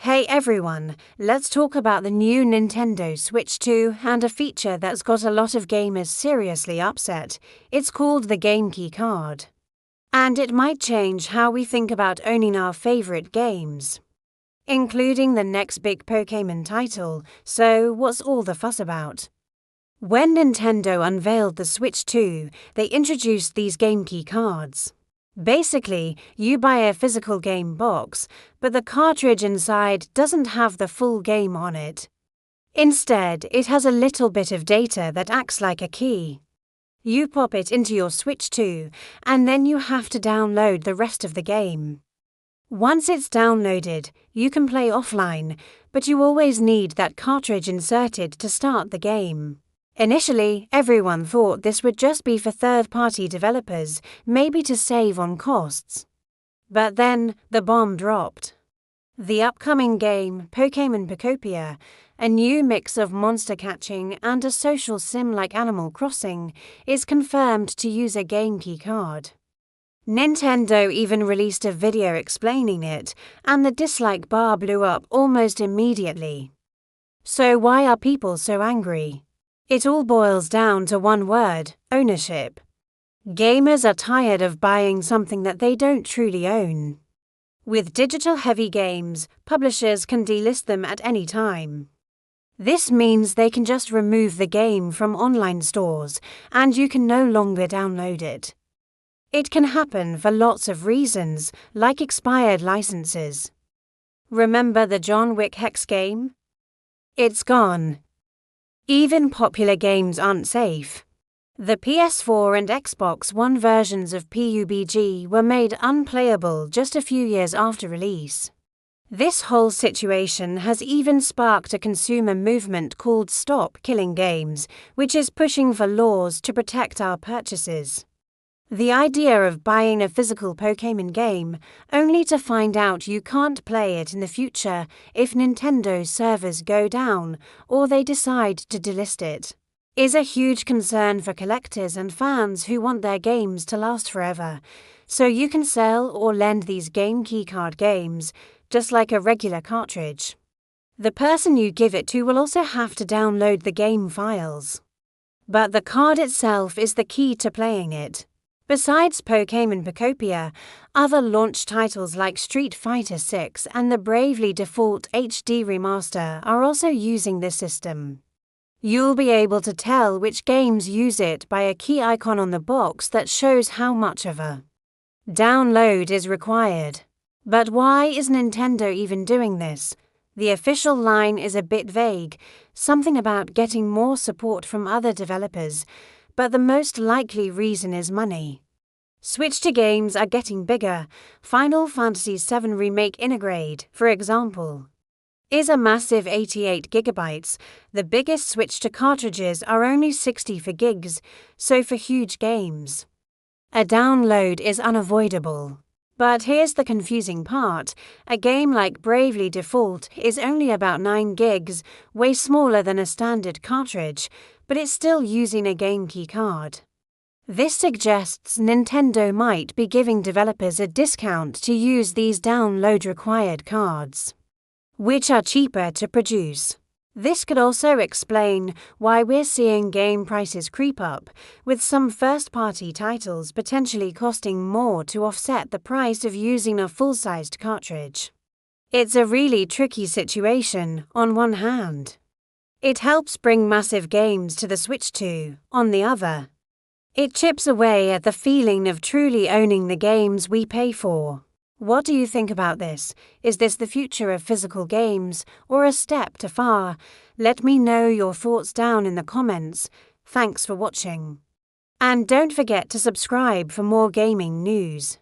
Hey everyone, let's talk about the new Nintendo Switch 2 and a feature that's got a lot of gamers seriously upset. It's called the Game Key card. And it might change how we think about owning our favorite games, including the next big Pokémon title. So what's all the fuss about? When Nintendo unveiled the Switch 2, they introduced these Game Key cards. Basically, you buy a physical game box, but the cartridge inside doesn't have the full game on it. Instead, it has a little bit of data that acts like a key. You pop it into your Switch 2, and then you have to download the rest of the game. Once it's downloaded, you can play offline, but you always need that cartridge inserted to start the game. Initially, everyone thought this would just be for third-party developers, maybe to save on costs. But then, the bomb dropped. The upcoming game, Pokémon Pocopia, a new mix of monster catching and a social sim like Animal Crossing, is confirmed to use a Game Key card. Nintendo even released a video explaining it, and the dislike bar blew up almost immediately. So why are people so angry? It all boils down to one word: ownership. Gamers are tired of buying something that they don't truly own. With digital-heavy games, publishers can delist them at any time. This means they can just remove the game from online stores, and you can no longer download it. It can happen for lots of reasons, like expired licenses. Remember the John Wick Hex game? It's gone. Even popular games aren't safe. The PS4 and Xbox One versions of PUBG were made unplayable just a few years after release. This whole situation has even sparked a consumer movement called Stop Killing Games, which is pushing for laws to protect our purchases. The idea of buying a physical Pokémon game only to find out you can't play it in the future if Nintendo's servers go down or they decide to delist it is a huge concern for collectors and fans who want their games to last forever. So you can sell or lend these Game Key card games just like a regular cartridge. The person you give it to will also have to download the game files. But the card itself is the key to playing it. Besides Pokémon Pocopia, other launch titles like Street Fighter VI and the Bravely Default HD Remaster are also using this system. You'll be able to tell which games use it by a key icon on the box that shows how much of a download is required. But why is Nintendo even doing this? The official line is a bit vague, something about getting more support from other developers, but the most likely reason is money. Switch 2 games are getting bigger. Final Fantasy VII Remake Intergrade, for example, is a massive 88 gigabytes. The biggest Switch 2 cartridges are only 64 gigs, so for huge games, a download is unavoidable. But here's the confusing part. A game like Bravely Default is only about 9 gigs, way smaller than a standard cartridge, but it's still using a Game Key card. This suggests Nintendo might be giving developers a discount to use these download-required cards, which are cheaper to produce. This could also explain why we're seeing game prices creep up, with some first-party titles potentially costing more to offset the price of using a full-sized cartridge. It's a really tricky situation, on one hand. It helps bring massive games to the Switch 2, on the other. It chips away at the feeling of truly owning the games we pay for. What do you think about this? Is this the future of physical games, or a step too far? Let me know your thoughts down in the comments. Thanks for watching. And don't forget to subscribe for more gaming news.